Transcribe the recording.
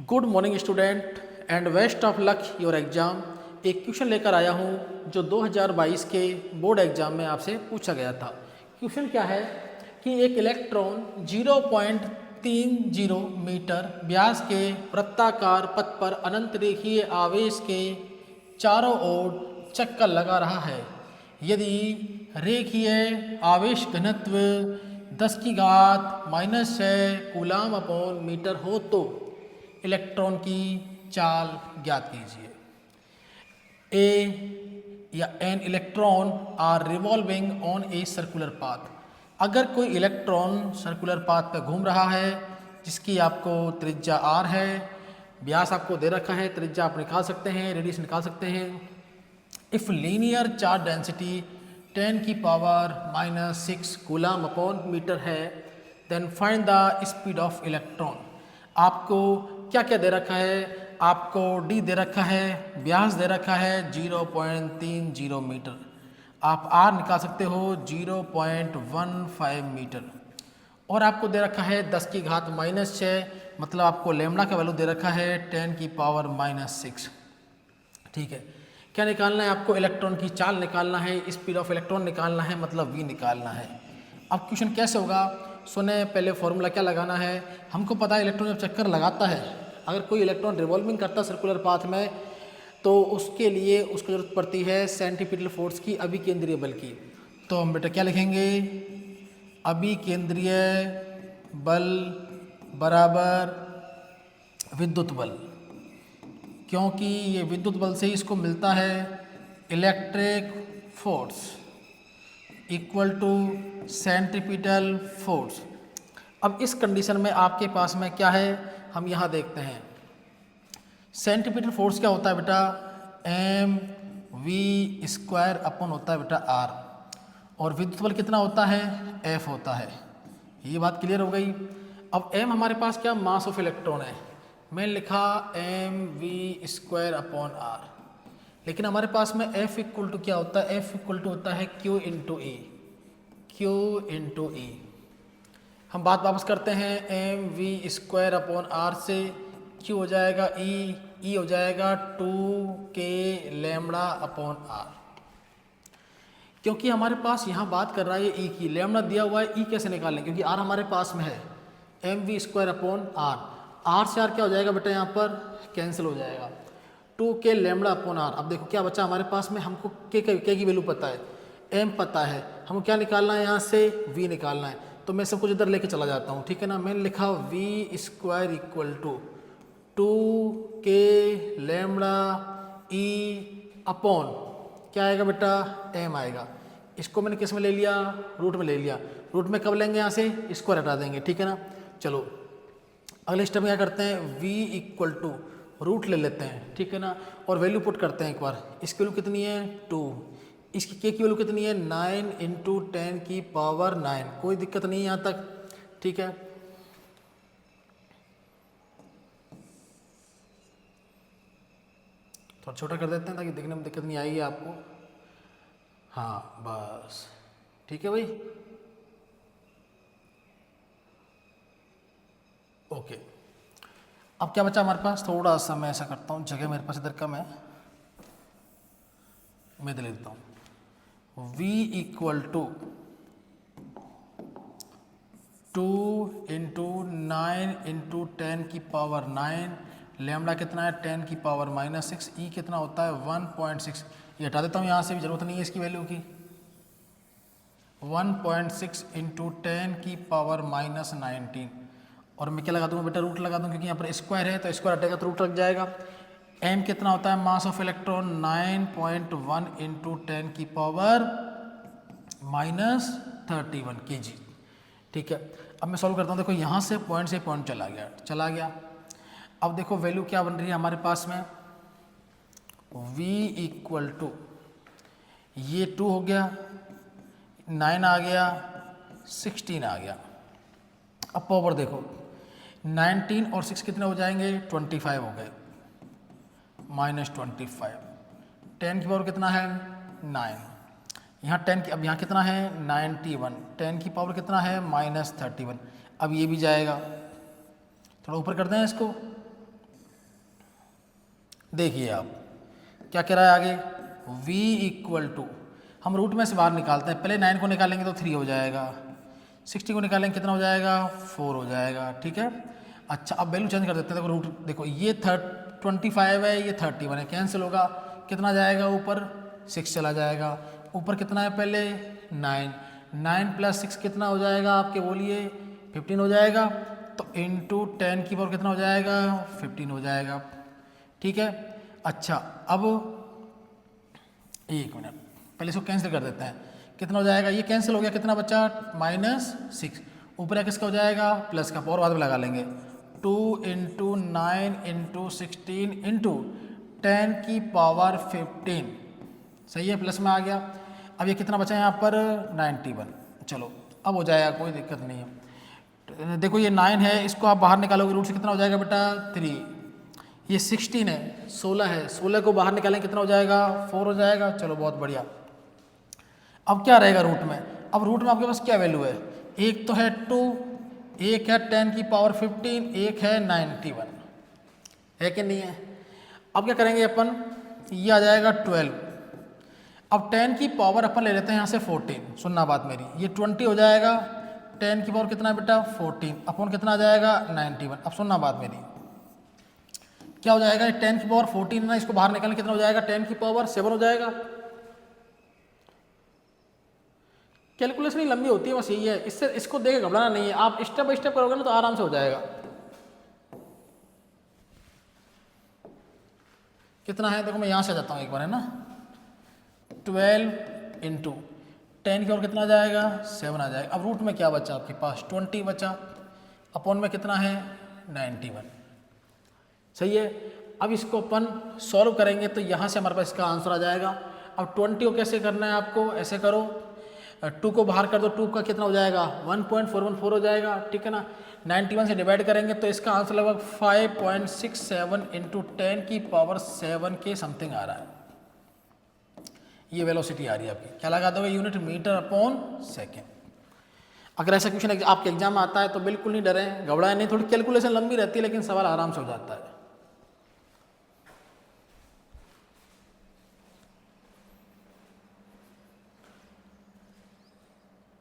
Good morning student and best of luck your exam. एक question लेकर आया हूँ जो 2022 के बोर्ड एग्ज़ाम में आपसे पूछा गया था। क्वेश्चन क्या है कि एक इलेक्ट्रॉन 0.30 मीटर व्यास के वृत्ताकार पथ पर अनंत रेखीय आवेश के चारों ओर चक्कर लगा रहा है। यदि रेखीय आवेश घनत्व 10⁻⁻6 कूलाम अपॉन मीटर हो तो इलेक्ट्रॉन की चाल ज्ञात कीजिए। ए या an electron are revolving on a circular path. अगर कोई इलेक्ट्रॉन सर्कुलर पाथ पर घूम रहा है जिसकी आपको त्रिज्या आर है, व्यास आपको दे रखा है, त्रिज्या आप निकाल सकते हैं, रेडियस निकाल सकते हैं। If linear charge density 10⁻⁻6 coulomb upon metre है, then find the speed of electron. आपको क्या क्या दे रखा है? आपको डी दे रखा है, व्यास दे रखा है 0.30 मीटर, आप आर निकाल सकते हो 0.15 मीटर, और आपको दे रखा है 10⁻⁻6, मतलब आपको लेमड़ा का वैल्यू दे रखा है 10⁻⁻6। ठीक है, क्या निकालना है आपको? इलेक्ट्रॉन की चाल निकालना है, स्पीड ऑफ इलेक्ट्रॉन निकालना है, मतलब वी निकालना है। अब क्वेश्चन कैसे होगा सुने, पहले फॉर्मूला क्या लगाना है। हमको पता है इलेक्ट्रॉन जब चक्कर लगाता है, अगर कोई इलेक्ट्रॉन रिवॉल्विंग करता है सर्कुलर पाथ में, तो उसके लिए उसको जरूरत पड़ती है सेंट्रीपिटल फोर्स की, अभिकेंद्रीय बल की। तो हम बेटा क्या लिखेंगे? अभिकेंद्रीय बल बराबर विद्युत बल, क्योंकि ये विद्युत बल से ही इसको मिलता है electric force equal to centripetal force. अब इस कंडीशन में आपके पास में क्या है, हम यहाँ देखते हैं। सेंट्रीपिटल फोर्स क्या होता है बेटा? mv² अपन होता है बेटा आर, और विद्युत बल कितना होता है? F होता है। ये बात क्लियर हो गई। अब m हमारे पास क्या, मास ऑफ इलेक्ट्रॉन है, मैंने लिखा mv² अपॉन आर, लेकिन हमारे पास में F इक्वल टू क्या होता है? F इक्वल टू होता है Q into E। Q into E। हम बात वापस करते हैं, mv² अपॉन आर से Q हो जाएगा E हो जाएगा 2k लेमड़ा अपॉन आर। क्योंकि हमारे पास यहाँ बात कर रहा है E की, लेमड़ा दिया हुआ है, E कैसे निकालें? क्योंकि R हमारे पास में है, mv² अपॉन आर। आर से आर क्या हो जाएगा बेटा? यहाँ पर कैंसिल हो जाएगा, 2k लेमड़ा अपॉन आर। अब देखो क्या बचा हमारे पास में, हमको के की वैल्यू पता है, m पता है, हमको क्या निकालना है? यहाँ से v निकालना है। तो मैं सब कुछ इधर लेके चला जाता हूँ, ठीक है ना। मैंने लिखा v² equal to 2k lambda e upon क्या आएगा बेटा? m आएगा। इसको मैंने किस में ले लिया? रूट में ले लिया। रूट में कब लेंगे? यहाँ से स्क्वायर हटा देंगे, ठीक है ना। चलो अगले स्टेप में क्या करते हैं, v इक्वल टू रूट ले लेते हैं, ठीक है ना, और वैल्यू पुट करते हैं एक बार। इसकी वैल्यू कितनी है? 2। इसकी k की वैल्यू कितनी है? 9 इंटू 10⁻⁹। कोई दिक्कत नहीं है यहाँ तक, ठीक है। थोड़ा छोटा कर देते हैं ताकि देखने में दिक्कत नहीं आएगी आपको। हाँ बस ठीक है भाई, ओके। अब क्या बचा हमारे पास? थोड़ा सा मैं ऐसा करता हूँ, जगह मेरे पास इधर कम है, मैं इधर ले लेता हूँ। v equal to 2 into 9 into 10⁻⁹। Lambda कितना है? 10⁻⁻6। ई कितना होता है? 1.6। ये हटा देता हूँ यहाँ से, भी जरूरत नहीं है इसकी वैल्यू की। 1.6 इंटू 10⁻⁻19, और मैं क्या लगा दूँगा बेटा? रूट लगा दूँ, क्योंकि यहाँ पर स्क्वायर है तो स्क्वायर हटेगा तो रूट लग जाएगा। m कितना होता है? Mass of electron 9.1 into 10⁻31 kg, ठीक है। अब मैं सॉल्व करता हूँ। देखो यहाँ से पॉइंट चला गया। अब देखो वैल्यू क्या बन रही है हमारे पास में, v इक्वल टू ये 2 हो गया, 9 आ गया, 16 आ गया। अब पावर देखो, 19 और 6 कितने हो जाएंगे? 25 हो गए, -25। 10 की पावर कितना है? 9। यहाँ 10 की, अब यहाँ कितना है? 91। 10 की पावर कितना है? -31। अब ये भी जाएगा, थोड़ा ऊपर करते हैं इसको, देखिए आप क्या कह रहा है आगे, v इक्वल टू, हम रूट में से बाहर निकालते हैं, पहले 9 को निकालेंगे तो 3 हो जाएगा, 60 को निकालेंगे कितना हो जाएगा, 4 हो जाएगा, ठीक है। अच्छा अब वैल्यू चेंज कर देते हैं, देखो रूट देखो ये 25 है, ये 31 है, कैंसिल होगा, कितना जाएगा ऊपर, 6 चला जाएगा, ऊपर कितना है पहले 9 प्लस 6 कितना हो जाएगा आपके बोलिए 15 हो जाएगा, तो इंटू 10 की पावर कितना हो जाएगा 15 हो जाएगा, ठीक है। अच्छा अब एक मिनट पहले इसको कैंसिल कर देते हैं, कितना हो जाएगा, ये कैंसिल हो गया, कितना बचा -6, ऊपर किसका हो जाएगा प्लस का, पावर बाद में लगा लेंगे, 2 इंटू 9 इंटू 16 इंटू 10 की पावर 15, सही है, प्लस में आ गया। अब ये कितना बचा यहाँ पर 91, चलो अब हो जाएगा, कोई दिक्कत नहीं है। देखो ये 9 है, इसको आप बाहर निकालोगे रूट से कितना हो जाएगा बेटा 3, ये 16 है, 16 है, 16 को बाहर निकालें कितना हो जाएगा 4 हो जाएगा, चलो बहुत बढ़िया। अब क्या रहेगा रूट में, अब रूट में आपके पास क्या वैल्यू है, एक तो है 2, एक है 10 की पावर 15, एक है 91, है कि नहीं है। अब क्या करेंगे अपन, ये आ जाएगा 12, अब 10 की पावर अपन ले लेते हैं यहाँ से 14, सुनना बात मेरी, ये 20 हो जाएगा, 10 की पावर कितना है बेटा 14, अपन कितना आ जाएगा 91। अब सुनना बात मेरी, क्या हो जाएगा 10 की पावर 14 ना, इसको बाहर निकालने कितना हो जाएगा 10 की पावर 7 हो जाएगा। कैलकुलेशन ही लंबी होती है, बस यही है, इससे इसको देख के घबराना नहीं है, आप स्टेप बाय स्टेप करोगे ना तो आराम से हो जाएगा। कितना है देखो, मैं यहाँ से जाता हूँ एक बार, है ना, 12 इंटू 10 की ओर कितना आ जाएगा 7 आ जाएगा। अब रूट में क्या बचा आपके पास 20 बचा, अपॉन में कितना है 91, सही है। अब इसको अपन सॉल्व करेंगे तो यहाँ से हमारे पास इसका आंसर आ जाएगा। अब 20 को कैसे करना है आपको, ऐसे करो, 2 को बाहर कर दो, 2 का कितना हो जाएगा 1.414 हो जाएगा, ठीक है ना। 91 से डिवाइड करेंगे तो इसका आंसर लगभग 5.67 इंटू 10 की पावर 7 के समथिंग आ रहा है, ये वेलोसिटी आ रही है आपकी। क्या लगा दोगे, यूनिट मीटर अपॉन सेकेंड। अगर ऐसा क्वेश्चन आपके एग्जाम में आता है तो बिल्कुल नहीं डरें, घबराएं नहीं, थोड़ी कैलकुलेशन लंबी रहती है लेकिन सवाल आराम से हो जाता है।